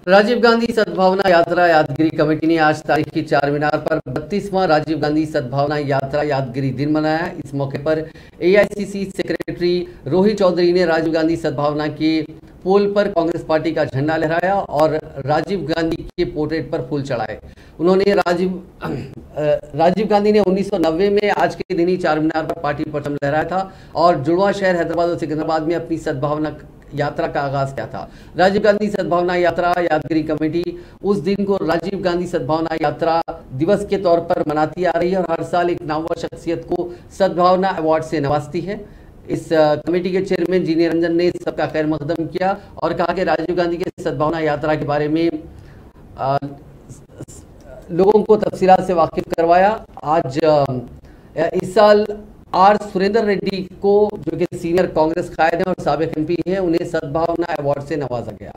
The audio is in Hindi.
राजीव गांधी सद्भावना यात्रा यादगिरी कमेटी ने आज तारीखी चारमीनार पर 32वां राजीव गांधी सद्भावना यात्रा यादगिरी दिन मनाया। इस मौके पर एआईसीसी सेक्रेटरी रोहित चौधरी ने राजीव गांधी सद्भावना के पोल पर कांग्रेस पार्टी का झंडा लहराया और राजीव गांधी के पोर्ट्रेट पर फूल चढ़ाए। उन्होंने राजीव गांधी ने 1990 में आज के दिन ही चारमीनार पर पार्टी परचम लहराया था और जुड़वा शहर हैदराबाद और सिकंदराबाद में अपनी सद्भावना यात्रा का आगाज किया था। राजीव गांधी सद्भावना यात्रा यादगिरी कमेटी उस दिन को राजीव गांधी सद्भावना यात्रा दिवस के तौर पर मनाती आ रही है और हर साल एक नामवर शख्सियत को सद्भावना अवार्ड से नवाजती है। इस कमेटी के चेयरमैन जी निरंजन ने सबका खैर मकदम किया और कहा कि राजीव गांधी के सद्भावना यात्रा के बारे में लोगों को तफसीलात से वाकिफ करवाया। आज इस साल आर सुरेंद्र रेड्डी को, जो कि सीनियर कांग्रेस कायद हैं और साबिक एमपी हैं, उन्हें सद्भावना अवार्ड से नवाजा गया।